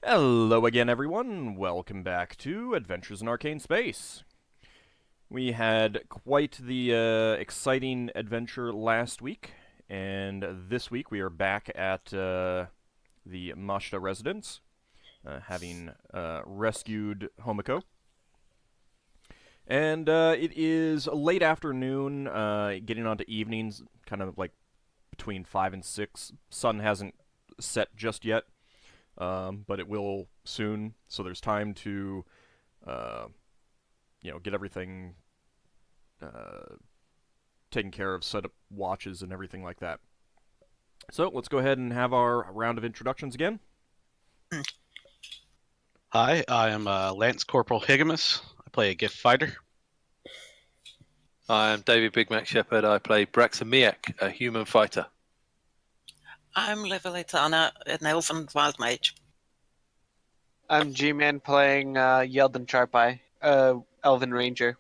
Hello again, everyone. Welcome back to Adventures in Arcane Space. We had quite the exciting adventure last week, and this week we are back at the Mashta residence, having rescued Homiko. And it is a late afternoon, getting on to evenings, kind of like between 5 and 6. Sun hasn't set just yet. But it will soon, so there's time to, get everything taken care of, set up watches and everything like that. So let's go ahead and have our round of introductions again. Hi, I am Lance Corporal Higgimus. I play a Giff fighter. I am David Big Mac Shepherd. I play Braxon, a human fighter. I'm Levalithana, an elven wild mage. I'm G-Man playing Yeldan Sharpeye, Elven Ranger.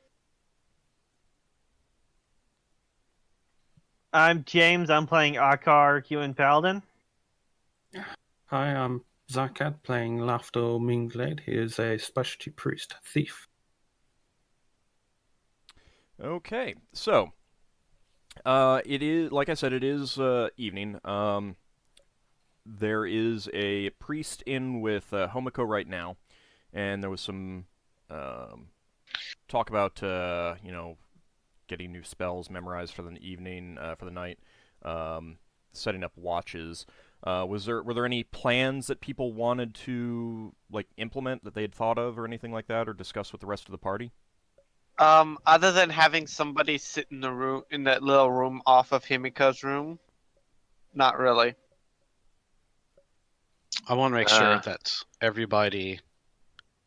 I'm James. I'm playing Ockar, human paladin. Hi, I'm Zakad playing Lafdul Minglade. He is a specialty priest thief. Okay, so it is, like I said, it is evening. There is a priest in with Homiko right now, and there was some talk about getting new spells memorized for the evening, for the night, setting up watches. Were there any plans that people wanted to implement that they had thought of, or anything like that, or discuss with the rest of the party? Other than having somebody sit in the room, in that little room off of Himiko's room, not really. I want to make sure that everybody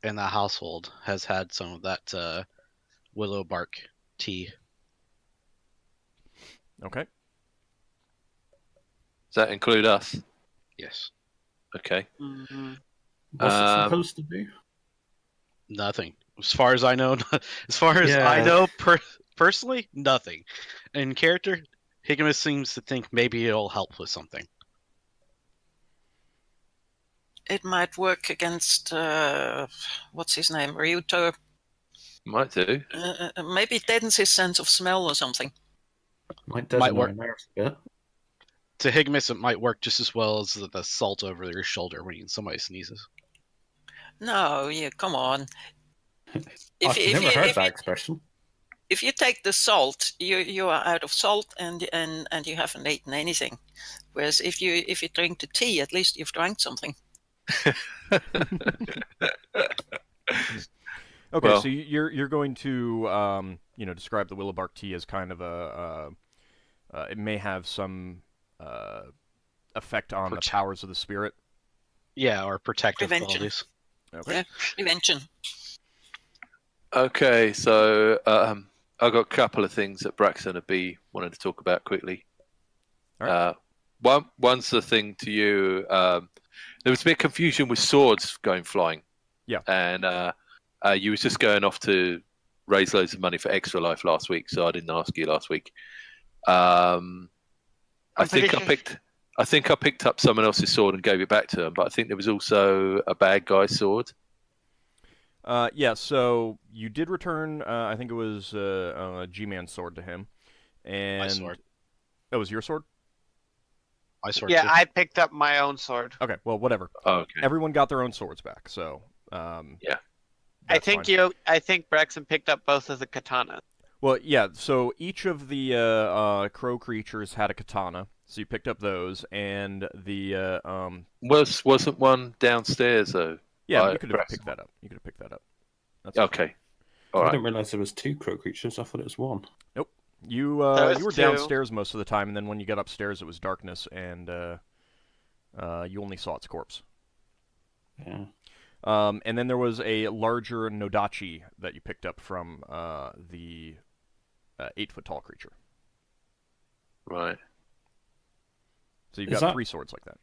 in the household has had some of that willow bark tea. Okay. Does that include us? Yes. Okay. Mm-hmm. What's it supposed to do? Nothing. As far as I know, I know personally, nothing. In character, Higgimus seems to think maybe it'll help with something. It might work against, what's his name, Ryuto. Might do. Maybe it deadens his sense of smell or something. Might work. Yeah. To Higgimus, it might work just as well as the salt over your shoulder when somebody sneezes. No, yeah, come on. I've never heard that expression. If you take the salt, you are out of salt and you haven't eaten anything. Whereas if you drink the tea, at least you've drank something. Okay, well, so you're going to describe the willowbark tea as kind of it may have some effect on the powers of the spirit. Yeah, or protective Prevention. qualities. Okay. Yeah, prevention. Okay, so I've got a couple of things that Braxon would be wanting to talk about quickly. All right. One's the thing to you. There was a bit of confusion with swords going flying. Yeah. And you was just going off to raise loads of money for Extra Life last week, so I didn't ask you last week. I think I picked up someone else's sword and gave it back to him, but I think there was also a bad guy's sword. Yeah, so you did return, I think it was a G-Man sword to him. And My sword. That was your sword? My sword. Yeah, too. I picked up my own sword. Okay, well, whatever. Oh, okay. Everyone got their own swords back, so yeah. I think Braxon picked up both of the katanas. Well, yeah, so each of the crow creatures had a katana, so you picked up those, and the Wasn't one downstairs though? yeah, you could have Braxon. picked that up. You could have picked that up. That's Okay. All I right. didn't realise there was two crow creatures. I thought it was one. Nope. You There's you were two. downstairs most of the time, and then when you got upstairs, it was darkness, and you only saw its corpse. Yeah. And then there was a larger Nodachi that you picked up from the 8-foot-tall creature. Right. So you've Is got that- 3 swords like that.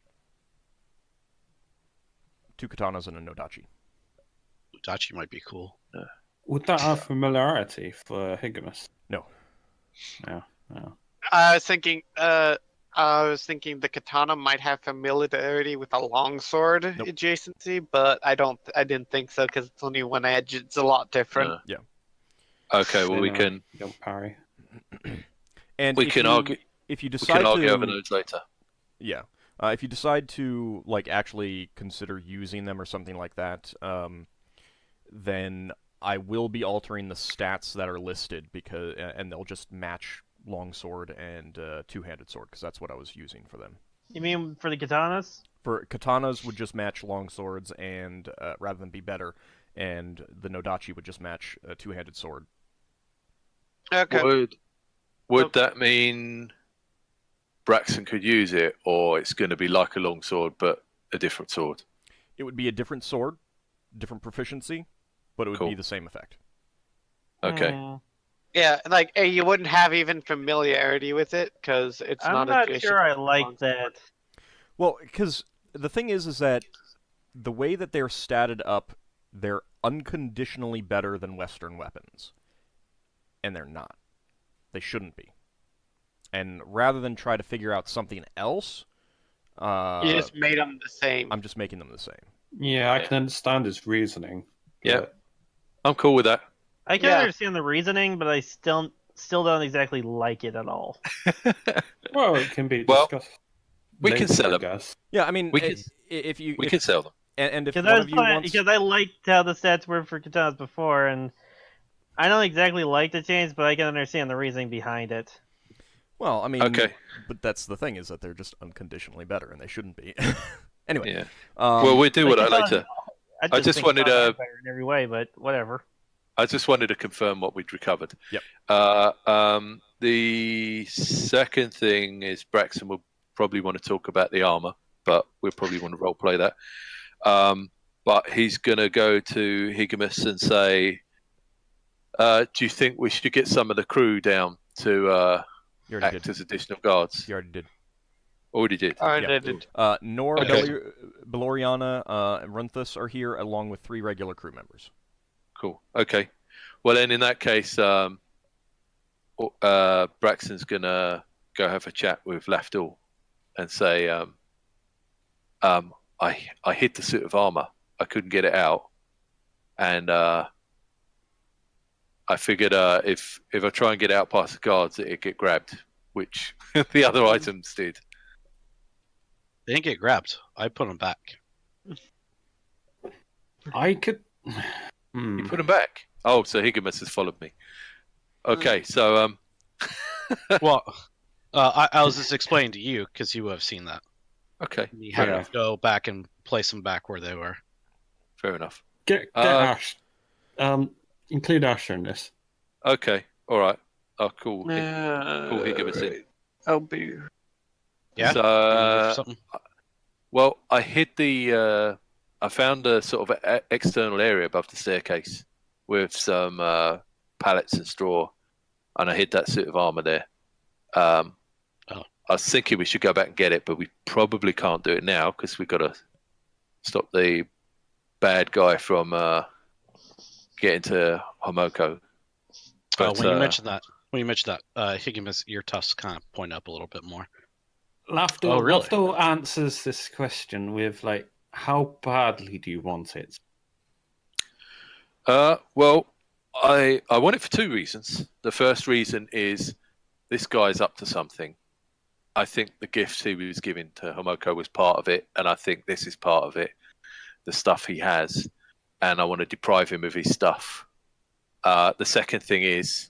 2 katanas and a Nodachi. Dachi might be cool. Would that have familiarity for Higgimus? No. No. No. I was thinking, I was thinking the katana might have familiarity with a longsword Nope. adjacency, but I didn't think so because it's only one edge. It's a lot different. No. Yeah. Okay, well, we No, can you don't parry. And we if can you, argue if you we decide can argue to over those later. Yeah. If you decide to like actually consider using them or something like that, then I will be altering the stats that are listed and they'll just match longsword and two-handed sword because that's what I was using for them. You mean for the katanas? For katanas would just match longswords and rather than be better, and the Nodachi would just match a two-handed sword. Okay. Would that mean Braxon could use it, or it's going to be like a longsword but a different sword? It would be a different sword, different proficiency, but it would be Cool. the same effect. Okay. Hmm. Yeah, like you wouldn't have even familiarity with it because it's I'm not not adjacent sure I to like longsword. that. Well, because the thing is that the way that they're statted up, they're unconditionally better than Western weapons. And they're not. They shouldn't be. And rather than try to figure out something else, You just made them the same. I'm just making them the same. Yeah, I can understand his reasoning. Yeah. but- I'm cool with that. I can Yeah. understand the reasoning, but I still don't exactly like it at all. Well, it can be Well, discussed. we can later, sell I them. guess. Yeah, I mean, We can- if you We can sell them. and if Because one of you wants, because I liked how the stats were for katanas before, and I don't exactly like the change, but I can understand the reasoning behind it. well, I mean, Okay. but that's the thing is that they're just unconditionally better, and they shouldn't be. Anyway, Yeah. Well, we'll do like what I katanas- later. I just think wanted katanas are to- better in every way, but whatever. I just wanted to confirm what we'd recovered. Yep. The second thing is Braxon will probably want to talk about the armor, but we'll probably want to roleplay that. But he's going to go to Higgimus and say, do you think we should get some of the crew down to you already act did. as additional guards? You already did. Already did. Alright, Yeah. I did. Nor, Okay. Beloriana, and Runthus are here, along with 3 regular crew members. Cool. Okay. Well, then in that case, Braxton's going to go have a chat with Lafdul and say, I hid the suit of armor. I couldn't get it out. And I figured if I try and get it out past the guards, it'd get grabbed, which the other items did. They didn't get grabbed. I put them back. I could. You put them back. Oh, so Higgimus has followed me. Okay, so Well, I was just explaining to you because you would have seen that. okay, You had Yeah. to go back and place them back where they were. fair enough. Get Ash. Include Ash in this. Okay, all right. I'll call Uh, Higgimus in. I'll be. Yeah. So, Something. well, I hid the. I found a sort of external area above the staircase with some pallets and straw, and I hid that suit of armor there. I was thinking we should go back and get it, but we probably can't do it now because we've got to stop the bad guy from getting to Homoko. But, When you mentioned that, Higgimus ear tufts kind of point up a little bit more. Lafdul, Oh, really? Lafdul answers this question with like, how badly do you want it? well, I want it for 2 reasons. The first reason is this guy's up to something. I think the gifts he was giving to Homoko was part of it, and I think this is part of it. The stuff he has, and I want to deprive him of his stuff. The second thing is,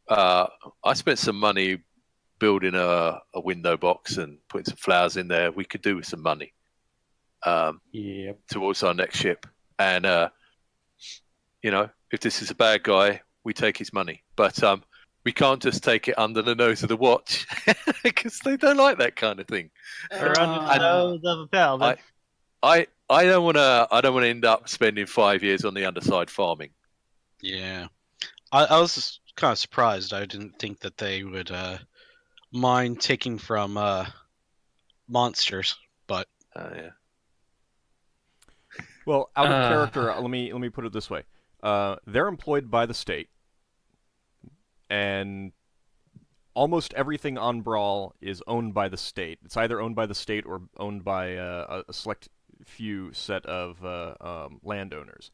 I spent some money building a window box and putting some flowers in there. We could do with some money Yep. towards our next ship. And, if this is a bad guy, we take his money. But we can't just take it under the nose of the watch because they don't like that kind of thing. Or under the nose of a paladin. I don't want to end up spending 5 years on the underside farming. Yeah. I was just kind of surprised. I didn't think that they would mind taking from monsters, but Yeah. Well, out of character, let me put it this way: they're employed by the state, and almost everything on Brawl is owned by the state. It's either owned by the state or owned by a select few set of landowners.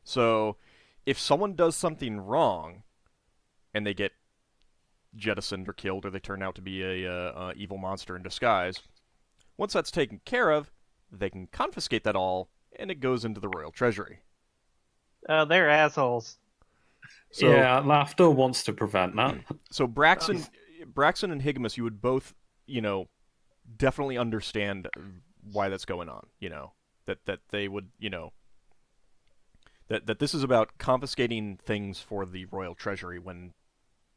So if someone does something wrong and they get jettisoned or killed, or they turn out to be a evil monster in disguise, once that's taken care of, they can confiscate that all, and it goes into the royal treasury. They're assholes. So, yeah, Lafdul wants to prevent that. So Braxon and Higgimus, you would both, definitely understand why that's going on. That they would, that this is about confiscating things for the royal treasury when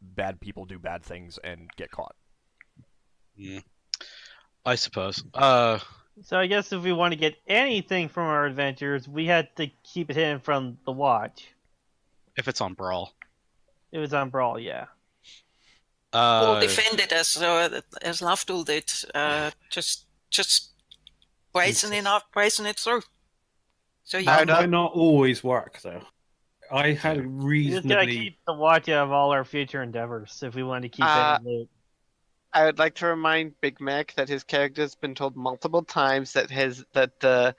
bad people do bad things and get caught. Yeah. I suppose. So I guess if we want to get anything from our adventures, we had to keep it hidden from the watch. If it's on Brawl. It was on Brawl, yeah. Or defend it as Lafdul did. Just brazen it through. So you That might not always work, though. I had We just gotta reasonably. keep the watch out of all our future endeavors if we want to keep it in loot. I would like to remind Big Mac that his character's been told multiple times that the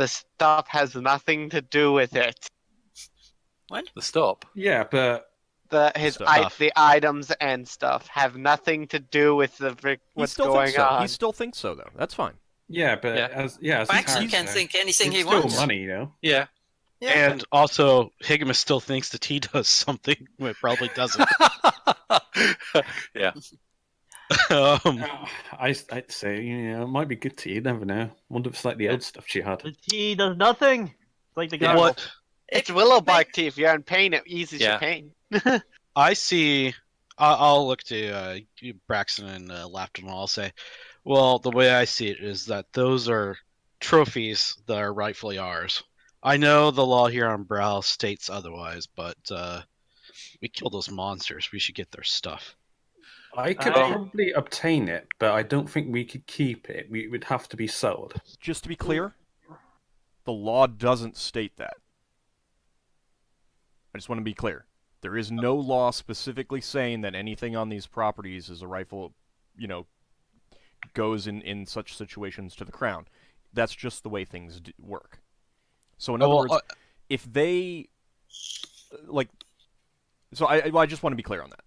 stuff has nothing to do with it. What? The stop. Yeah, but The items and stuff have nothing to do with what's going on. He still thinks so, though. That's fine. yeah, but Yeah. as a Braxon can character, think anything it's he still wants. money, Yeah. Yeah. And also, Higgimus still thinks that he does something when it probably doesn't. Yeah. I'd say it might be good to you. Never know. Wonder if it's like the old stuff she had. The tea does nothing. It's like the Yeah, gun. what It's willow bark tea. If you're in pain, it eases Yeah. your pain. I see, I'll look to Braxton and Lafdul, and I'll say, well, the way I see it is that those are trophies that are rightfully ours. I know the law here on Brow states otherwise, but we killed those monsters. We should get their stuff. I could probably obtain it, but I don't think we could keep it. We would have to be sold. Just to be clear, the law doesn't state that. I just want to be clear. There is no law specifically saying that anything on these properties is a rightful, goes in such situations to the crown. That's just the way things work. So in other words, if they, so I just want to be clear on that.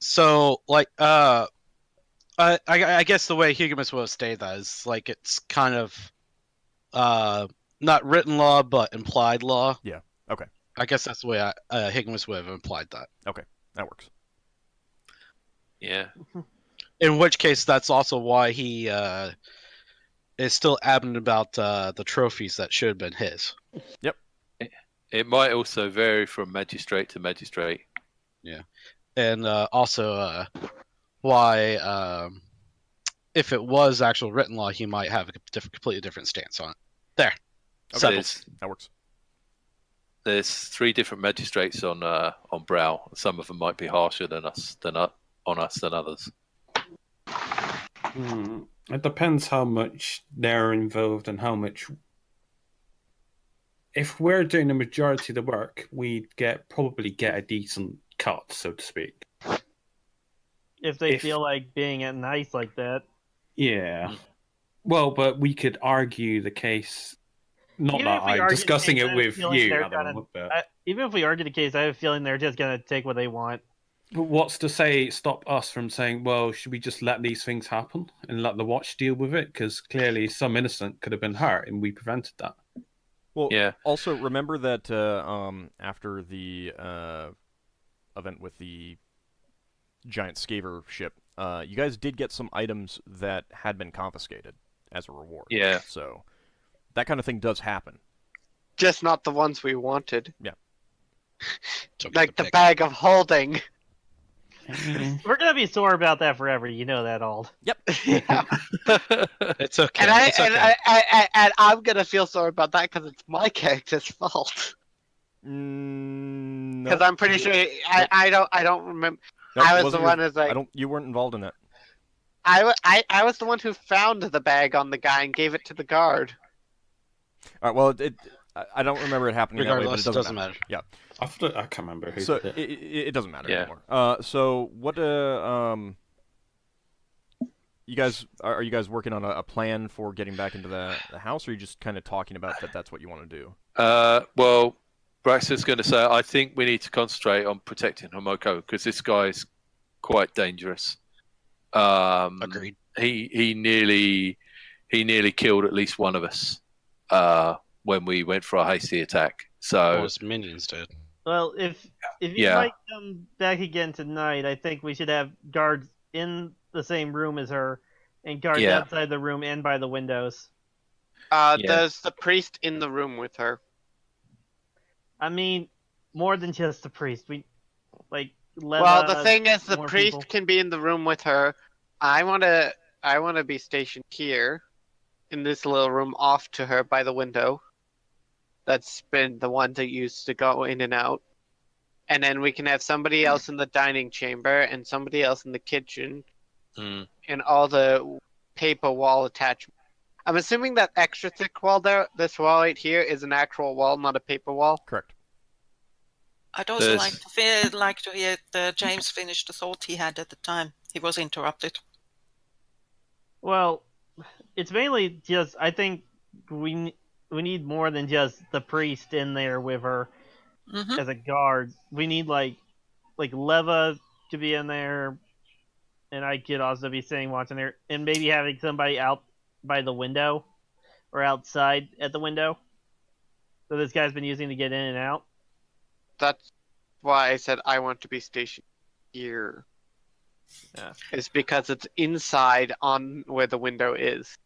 So, I guess the way Higgimus will state that is it's kind of not written law, but implied law. Yeah. Okay. I guess that's the way Higgimus would have implied that. Okay, that works. Yeah. In which case, that's also why he is still adamant about the trophies that should have been his. Yep. It might also vary from magistrate to magistrate. Yeah. And also why, if it was actual written law, he might have a completely different stance on it. There. Okay. Settled. That works. There's 3 different magistrates on Brow. Some of them might be harsher than on us than others. It depends how much they're involved and how much. If we're doing the majority of the work, we'd probably get a decent cut, so to speak. If they feel like being nice like that. Yeah. Well, but we could argue the case. Not Even that if we I'm argue discussing the case, it I have a with feeling you, they're at the gonna- moment, but Even if we argue the case, I have a feeling they're just going to take what they want. what's to say stop us from saying, well, should we just let these things happen and let the watch deal with it? Because clearly some innocent could have been hurt, and we prevented that. Well, Yeah. also remember that after the event with the giant scaver ship, you guys did get some items that had been confiscated as a reward. Yeah. So that kind of thing does happen. Just not the ones we wanted. Yeah. Like the bag of holding. We're going to be sore about that forever. You know that, Ald. Yeah. It's okay. And It's okay. I'm gonna feel sorry about that because it's my character's fault. No. Because I'm pretty sure I don't remember. Nope, I was wasn't the one who's like You weren't involved in that. I was the one who found the bag on the guy and gave it to the guard. All right. Well, I don't remember it happening that way, but Regardless, it doesn't matter. matter. Yeah. I can't remember who So did it. it doesn't matter Yeah. anymore. So what you guys are you guys working on a plan for getting back into the house, or are you just kind of talking about that's what you want to do? Well, Braxon's going to say, I think we need to concentrate on protecting Homoko because this guy's quite dangerous. Agreed. He nearly killed at least one of us when we went for a hasty attack. So Well, his minions did. Well, if you might come back again tonight, I think we should have guards in the same room as her, and guards outside the room and by the windows. There's the priest in the room with her. I mean, more than just the priest. We Well, the thing is, the more priest people. can be in the room with her. I wanna be stationed here, in this little room off to her by the window. That's been the one that used to go in and out. And then we can have somebody else in the dining chamber and somebody else in the kitchen, and all the paper wall attachments. I'm assuming that extra thick wall there, this wall right here, is an actual wall, not a paper wall. Correct. I'd also like to hear James finish the thought he had at the time. He was interrupted. Well, it's mainly just I think we need more than just the priest in there with her as a guard. We need like Leva to be in there, and I could also be sitting watching there, and maybe having somebody out by the window or outside at the window that this guy's been using to get in and out. That's why I said I want to be stationed here. Yeah. It's because it's inside on where the window is.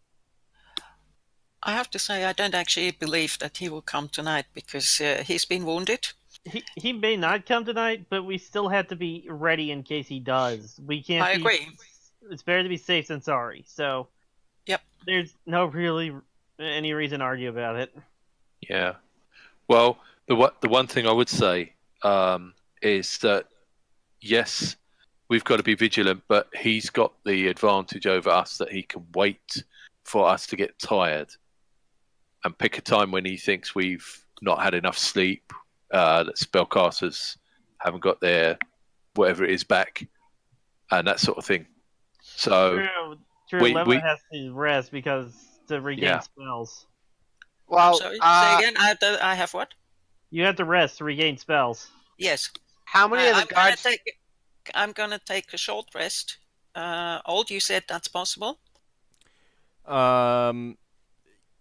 I have to say, I don't actually believe that he will come tonight because he's been wounded. He may not come tonight, but we still have to be ready in case he does. We can't. I agree. It's better to be safe than sorry. So, yep. There's no really any reason to argue about it. Yeah. Well, the one thing I would say is that yes, we've got to be vigilant, but he's got the advantage over us that he can wait for us to get tired and pick a time when he thinks we've not had enough sleep, that spellcasters haven't got their whatever it is back, and that sort of thing. So True. Leva has to rest because to regain spells. Well, sorry, say again. I have what? You have to rest to regain spells. Yes. How many of the guards? I'm gonna take a short rest. Old, you said that's possible.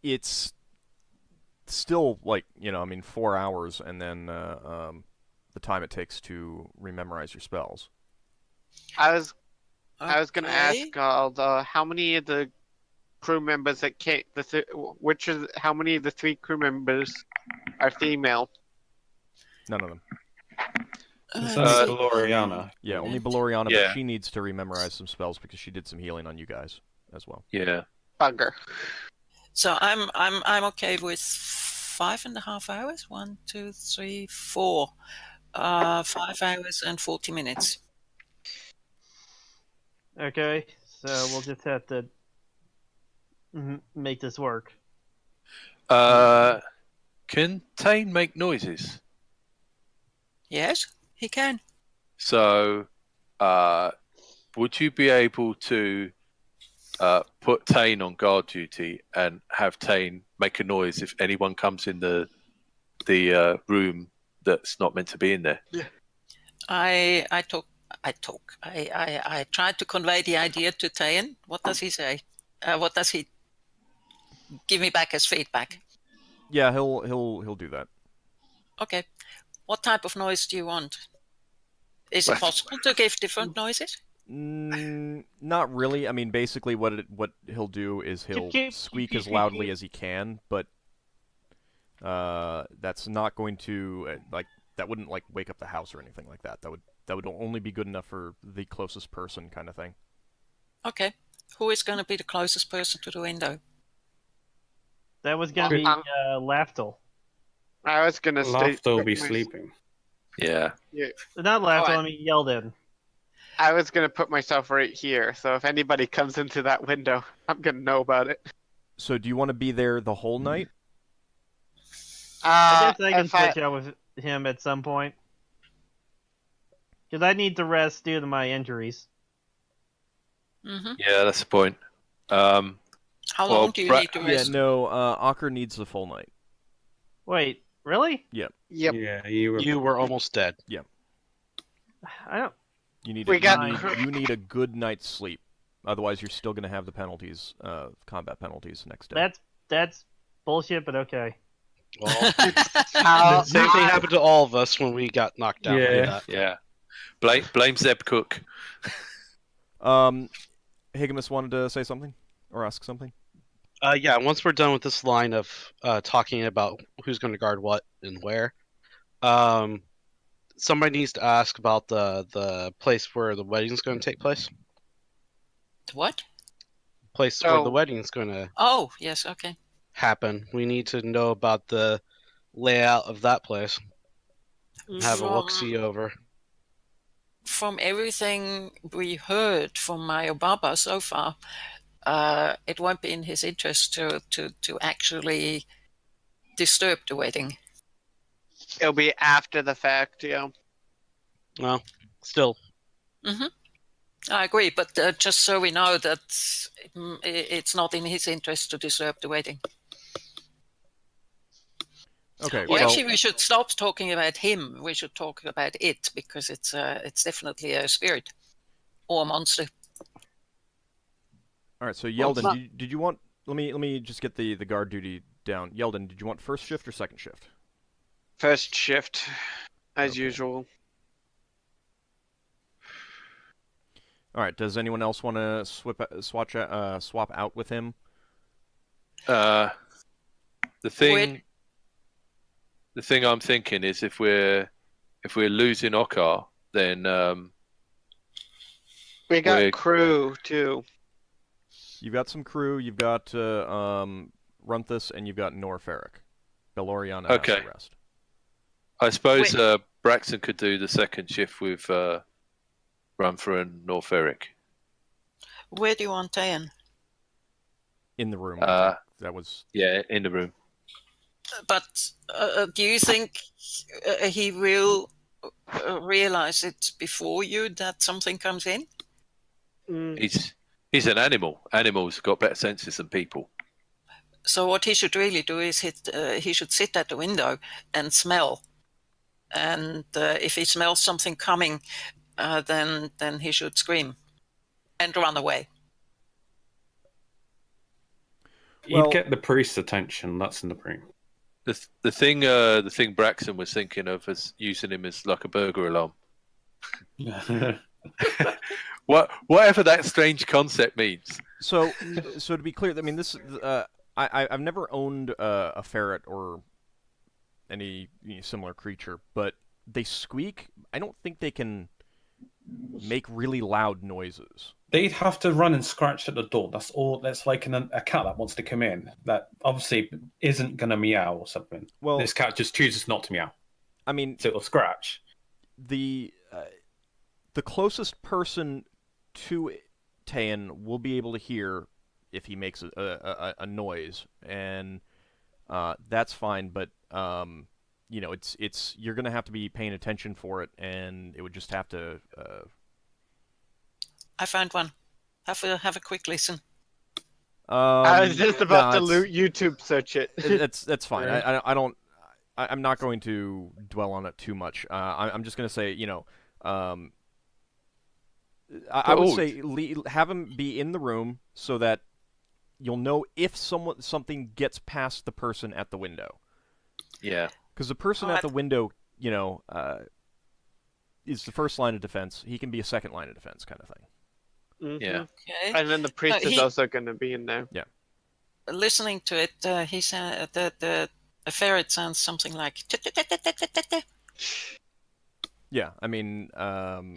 It's still 4 hours, and then the time it takes to rememorize your spells. I was gonna ask how many of the crew members that came, how many of the 3 crew members are female? None of them. It's only Valoriana. Yeah, only Valoriana, Yeah. but she needs to rememorize some spells because she did some healing on you guys as well. Yeah. Bugger. So I'm okay with 5.5 hours. 1, 2, 3, 4. 5 hours and 40 minutes. Okay, so we'll just have to make this work. Can Tane make noises? Yes, he can. So, would you be able to put Tane on guard duty and have Tane make a noise if anyone comes in the room that's not meant to be in there? Yeah. I tried to convey the idea to Tane. What does he say? What does he give me back as feedback? Yeah, he'll do that. Okay. What type of noise do you want? Is it possible to give different noises? Not really. I mean, basically, what he'll do is he'll squeak as loudly as he can, but that's not going to that wouldn't wake up the house or anything like that. That would only be good enough for the closest person kind of thing. Okay. Who is going to be the closest person to the window? That was going to be Lafdul. I was gonna Lafdul will be sleeping. Yeah. Not Lafdul, Alright. I mean Yeldan. I was gonna put myself right here, so if anybody comes into that window, I'm gonna know about it. So, do you want to be there the whole night? I guess I can if I- switch out with him at some point. Because I need to rest due to my injuries. Hmm. Yeah, that's the point. How Well, long do you need to Yeah, rest? no, Ockar needs the full night. Wait, really? Yep. Yeah, you were almost dead. I don't. You need We a, got- you need a good night's sleep. Otherwise, you're still going to have the penalties, combat penalties next day. That's bullshit, but okay. Well, How- same thing happened to all of us when we got knocked out. Yeah. Like that. Yeah. Blame Zeb Cook. Higgimus wanted to say something or ask something. Yeah, once we're done with this line of talking about who's going to guard what and where, somebody needs to ask about the place where the wedding's going to take place. What? Place where So- the wedding's going to Oh, yes, okay. happen. We need to know about the layout of that place. Have a look see over. From everything we heard from Mayobaba so far, it won't be in his interest to actually disturb the wedding. It'll be after the fact, yeah. Well, still, I agree, but just so we know that it's not in his interest to disturb the wedding. Okay, Well, well, actually, we should stop talking about him. We should talk about it because it's definitely a spirit or a monster. all right. So Well, Yeldan, it's not- did you want? Let me just get the guard duty down. Yeldan, did you want first shift or second shift? First shift, as Okay. usual. All right. Does anyone else want to swap out with him? The thing I'm thinking is if we're losing Ockar, then We got We're- crew too. You've got some crew. You've got Runthus, and you've got Norferic. Beloriana has Okay. to rest. I suppose Braxon could do the second shift with Runfer and Norferic. Where do you want Tayan? In the room. That was. Yeah, in the room. But do you think he will realize it before you that something comes in? He's an animal. Animals got better senses than people. So what he should really do is he should sit at the window and smell. And if he smells something coming, then he should scream and run away. Well- You'd get the priest's attention. That's in the room. The thing Braxton was thinking of is using him as like a burglar alarm. Whatever that strange concept means. So to be clear, I mean this. I've never owned a ferret or any similar creature, but they squeak. I don't think they can make really loud noises. They'd have to run and scratch at the door. That's all. That's like a cat that wants to come in. That obviously isn't going to meow or something. Well, This cat just chooses not to meow, I mean, so it'll scratch. the closest person to Tayan will be able to hear if he makes a noise, and that's fine. But it's you're gonna have to be paying attention for it, and it would just have to. I found one. Have a quick listen. I was just about to it's- YouTube search it. That's fine. I don't. I'm not going to dwell on it too much. I'm just going to say, I would say have him be in the room so that you'll know if something gets past the person at the window. Yeah. Because the person at the window, is the first line of defense. He can be a second line of defense, kind of thing. Yeah. Okay. And then the priest is he- also going to be in there. Listening to it, he said that the ferret sounds something like. Yeah, I mean, I've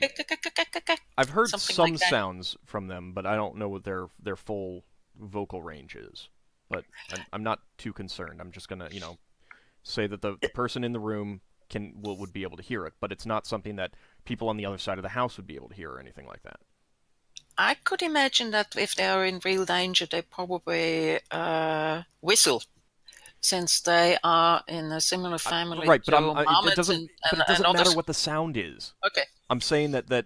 heard Something some like that. sounds from them, but I don't know what their full vocal range is. But I'm not too concerned. I'm just gonna, say that the person in the room would be able to hear it, but it's not something that people on the other side of the house would be able to hear or anything like that. I could imagine that if they are in real danger, they probably whistle. since they are in a similar family right, but to it marmots doesn't. But it doesn't and matter others. what the sound is. Okay. I'm saying that the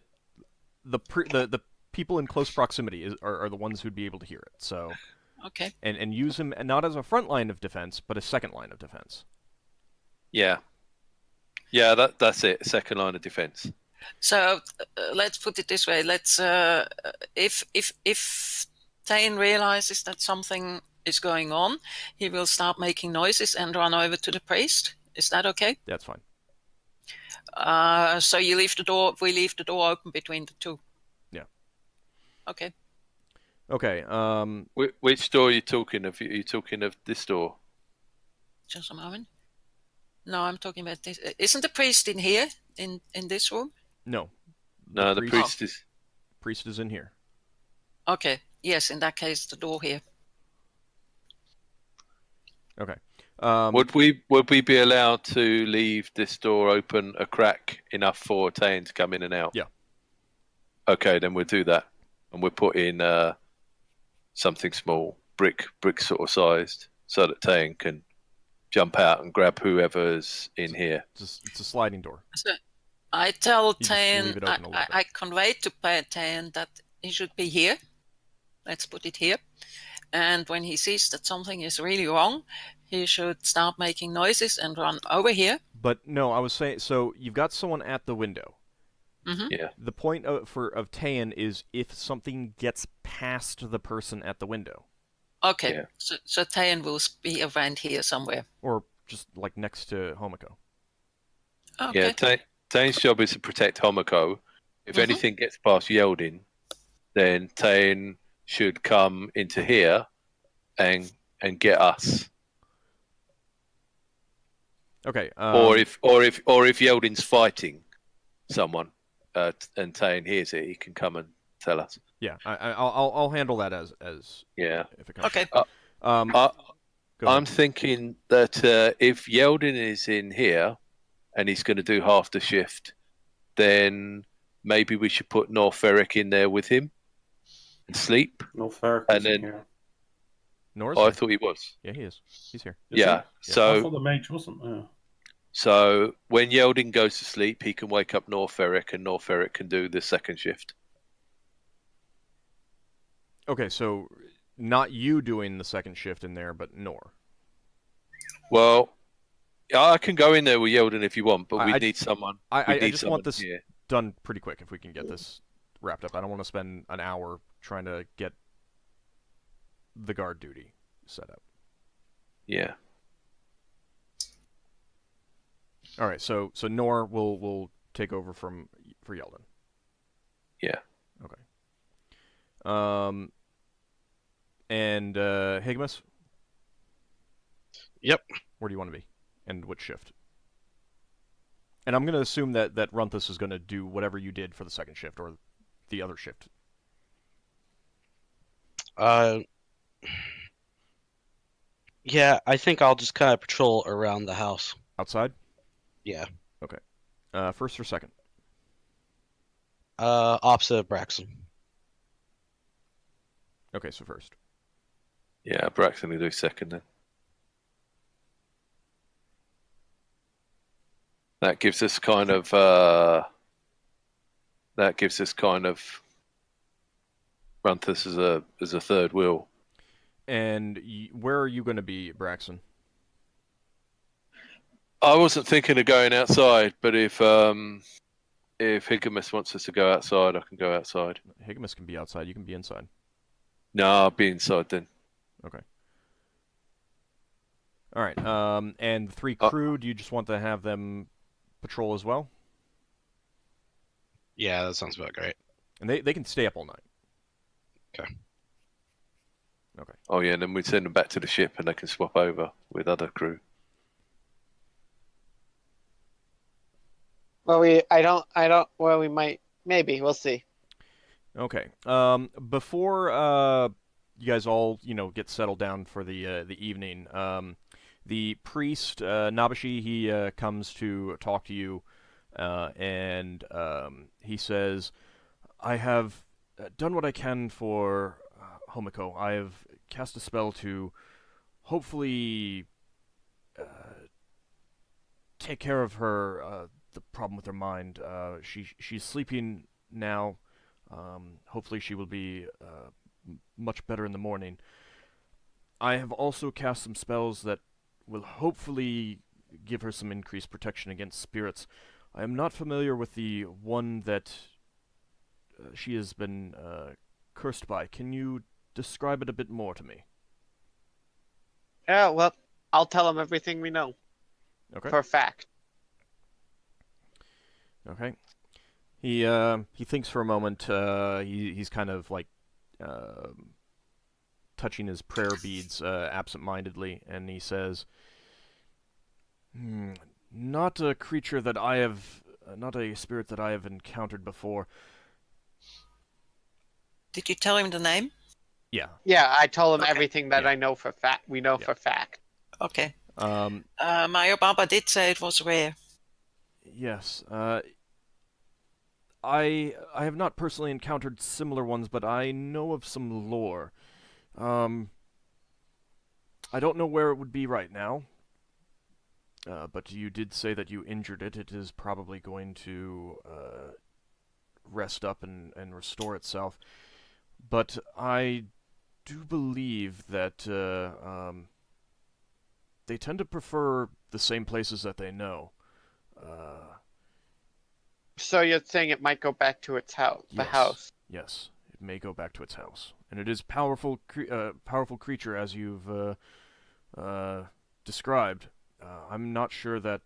people in close proximity are the ones who'd be able to hear it. So Okay. and use him not as a front line of defense, but a second line of defense. Yeah. That's it. Second line of defense. So let's put it this way. Let's if Thane realizes that something is going on, he will start making noises and run over to the priest. Is that okay? That's fine. So you leave the door. We leave the door open between the two. Yeah. Okay. Okay. Which door are you talking of? Are you talking of this door? Just a moment. No, I'm talking about this. Isn't the priest in here in this room? No. No, the priest is. Priest is in here. Okay. Yes. In that case, the door here. Okay. Would we be allowed to leave this door open a crack enough for Tane to come in and out? Yeah. Okay, then we'll do that, and we'll put in something small, brick sort of sized, so that Tane can jump out and grab whoever's in here. It's a sliding door. So I tell You just Tane, leave it open a little bit. I convey to Tane that he should be here. Let's put it here. And when he sees that something is really wrong, he should start making noises and run over here. But no, I was saying, so you've got someone at the window. Mm-hmm. Yeah. The point of Tayan is if something gets past the person at the window. Okay, Yeah. so Tane will be around here somewhere. Or just like next to Homiko. Okay. Yeah, Tane's job is to protect Homiko. If Mhm. anything gets past Yeldan, then Tane should come into here and get us. Okay. Or if Yeldan's fighting someone and Tane hears it, he can come and tell us. Yeah, I'll handle that as Yeah. if it comes. Okay. Go ahead. I'm thinking that if Yeldan is in here and he's going to do half the shift, then maybe we should put North Eric in there with him and sleep. No fair. And then- Here. Norris? Oh, I thought he was. Yeah, he is. He's here. Is Yeah. he? I So thought the mage wasn't. so when Yeldan goes to sleep, he can wake up North Eric, and North Eric can do the second shift. Okay, so not you doing the second shift in there, but Nor. Well, I can go in there with Yeldan if you want, but we I- need someone. I We need just want someone this here. done pretty quick if we can get this wrapped up. I don't want to spend an hour trying to get the guard duty set up. Yeah. All right, so Nor will take over for Yeldan. Yeah. Okay. And Higgimus? Yep. Where do you want to be? And which shift? And I'm going to assume that Runthus is going to do whatever you did for the second shift or the other shift. Yeah, I think I'll just kind of patrol around the house. Outside? Yeah. First or second? Opposite of Braxon. Okay, so first. Yeah, Braxon will do second then. That gives us kind of Runthus as a third wheel. And where are you going to be, Braxon? I wasn't thinking of going outside, but if Higgimus wants us to go outside, I can go outside. Higgimus can be outside. You can be inside. No, I'll be inside then. Okay. All right. And the three crew, do you just want to have them patrol as well? Yeah, that sounds about great. And they can stay up all night. Okay. Okay. Oh yeah, and then we send them back to the ship, and they can swap over with other crew. Well, well, we might, maybe, we'll see. Okay. Before you guys all, get settled down for the evening, the priest Nabashi, he comes to talk to you, and he says, "I have done what I can for Homiko. I have cast a spell to hopefully take care of her, the problem with her mind. She's sleeping now. Hopefully she will be much better in the morning. I have also cast some spells that will hopefully give her some increased protection against spirits. I am not familiar with the one that she has been cursed by. Can you describe it a bit more to me? Yeah, well, I'll tell him everything we know. Okay. For a fact. Okay. He thinks for a moment. He's kind of like touching his prayer beads absent-mindedly, and he says, "Not a creature that I have, not a spirit that I have encountered before." Did you tell him the name? Yeah. Yeah, I told him Okay. everything that Yeah. I know for fact. We know Yeah. for fact. Okay. Um. Mario Baba did say it was rare. Yes. I have not personally encountered similar ones, but I know of some lore. I don't know where it would be right now. But you did say that you injured it. It is probably going to rest up and restore itself. But I do believe that they tend to prefer the same places that they know. So you're saying it might go back to its house, the Yes. house. Yes, it may go back to its house, and it is powerful creature as you've described. I'm not sure that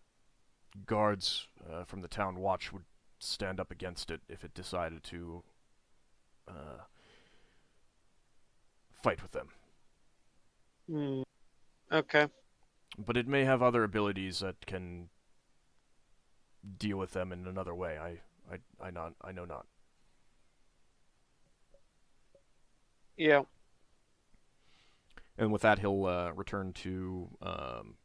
guards from the town watch would stand up against it if it decided to fight with them. Okay. But it may have other abilities that can deal with them in another way. I know not. Yeah. And with that, he'll return to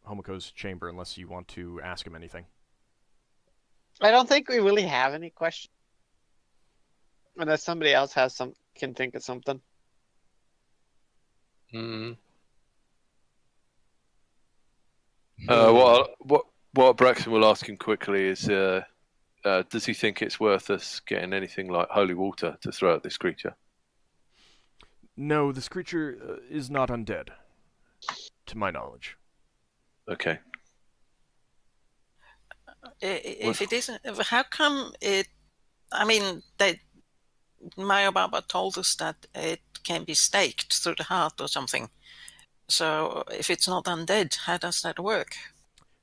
Homoko's chamber unless you want to ask him anything. I don't think we really have any questions. Unless somebody else can think of something. What Braxon will ask him quickly is, does he think it's worth us getting anything like holy water to throw at this creature? No, this creature is not undead, to my knowledge. Okay. If it isn't, how come it? I mean, Mario Baba told us that it can be staked through the heart or something. So if it's not undead, how does that work?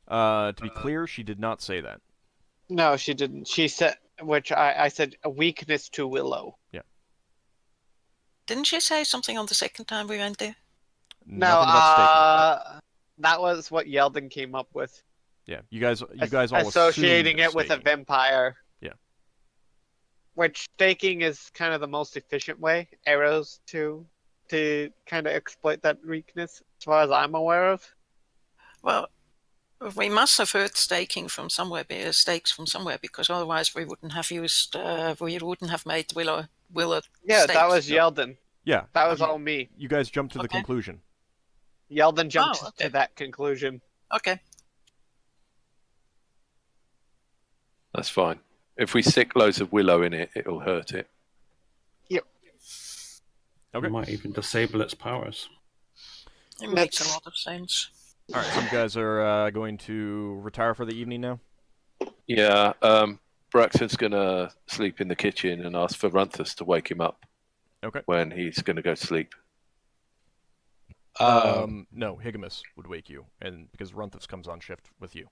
To be clear, she did not say that. No, she didn't. She said, which I said, a weakness to Willow. Yeah. Didn't she say something on the second time we went there? No, Nothing but that was what Yeldan came up with. staking. Yeah, you guys all associating assumed it with a staking. vampire. Yeah. Which staking is kind of the most efficient way, arrows to kind of exploit that weakness, as far as I'm aware of. Well, we must have heard staking from somewhere, stakes from somewhere, because otherwise we wouldn't have used, we wouldn't have made Willow Yeah, stakes. that was Yeldan. Yeah. That was all me. You guys jumped to the Okay. conclusion. Yeldan jumped okay. to that conclusion. Okay. That's fine. If we stick loads of willow in it, it'll hurt it. Okay. We might even disable its powers. It makes a lot of sense. All right, so you guys are going to retire for the evening now? Yeah, Braxton's going to sleep in the kitchen and ask for Runthus to wake him up Okay. when he's going to go to sleep. No, Higgimus would wake you, and because Runthus comes on shift with you.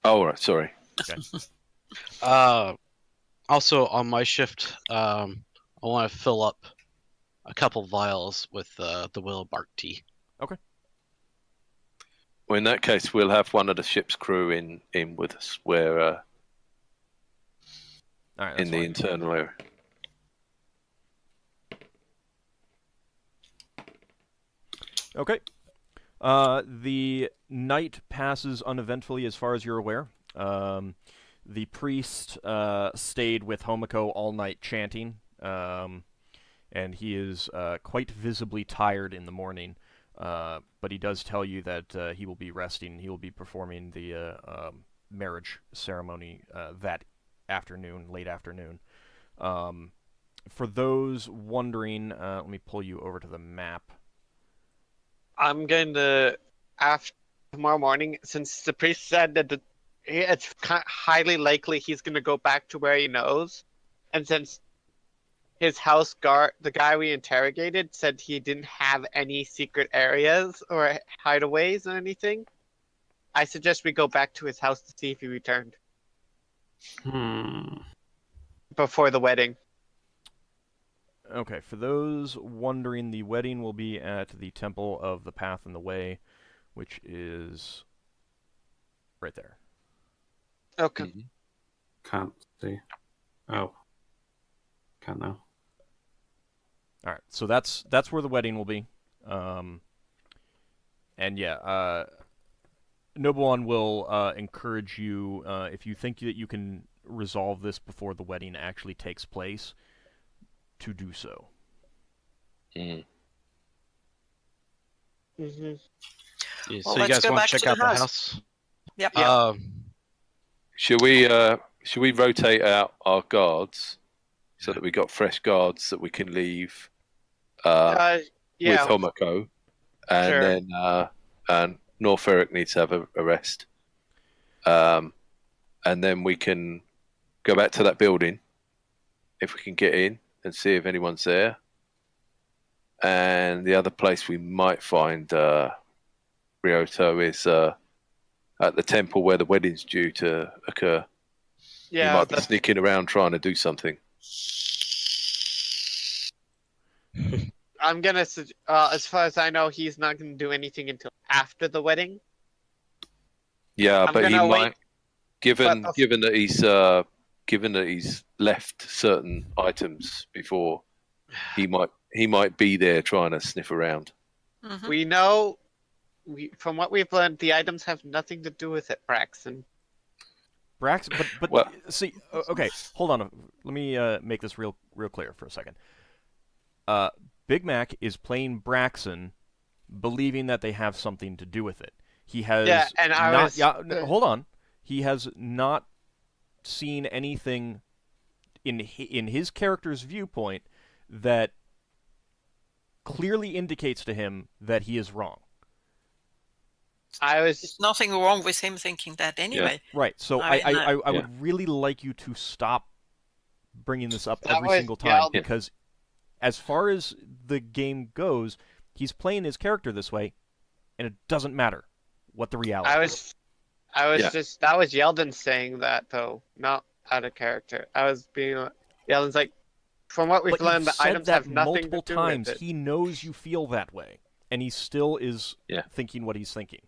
Oh, all right, sorry. Okay. Also on my shift, I want to fill up a couple vials with the willow bark tea. Well, in that case, we'll have one of the ship's crew in with us. We're All right, that's in the fine. internal area. Okay. The night passes uneventfully as far as you're aware. The priest stayed with Homoko all night chanting, and he is quite visibly tired in the morning. But he does tell you that he will be resting. He will be performing the marriage ceremony that afternoon, late afternoon. For those wondering, let me pull you over to the map. I'm going to, after tomorrow morning, since the priest said that it's highly likely he's going to go back to where he knows, and since his house guard, the guy we interrogated, said he didn't have any secret areas or hideaways or anything, I suggest we go back to his house to see if he returned before the wedding. Okay, for those wondering, the wedding will be at the Temple of the Path and the Way, which is right there. Okay. Can't see. Oh. Can't now. All right, so that's where the wedding will be. And yeah, Noble One will encourage you, if you think that you can resolve this before the wedding actually takes place, to do so. Yeah, Well, so you let's guys go want back to check to the out the house. house? Yep. Should we rotate out our guards so that we got fresh guards that we can leave with Yeah. Homoko, and Sure. then North Eric needs to have a rest, and then we can go back to that building if we can get in and see if anyone's there. And the other place we might find Ryoto is at the temple where the wedding's due to occur. He Yeah. might be sneaking around trying to do something. I'm gonna. As far as I know, he's not gonna do anything until after the wedding. Yeah, I'm but he gonna might, wait. given that he's left certain items before, he might be there trying to sniff around. Mhm. We know, from what we've learned, the items have nothing to do with it, Braxon. But Well- see, okay, hold on. Let me make this real clear for a second. Big Mac is playing Braxon, believing that they have something to do with it. He has hold on. He has not seen anything in his character's viewpoint that clearly indicates to him that he is wrong. There's nothing wrong with him thinking that anyway. Right. So I would really like you to stop bringing this up every single time, because as far as the game goes, he's playing his character this way, and it doesn't matter what the reality is. That was Yeldan saying that, though, not out of character. Yeldan's like, from what we've learned, the items have nothing to do times. with it. He knows you feel that way, and he still is thinking what he's thinking.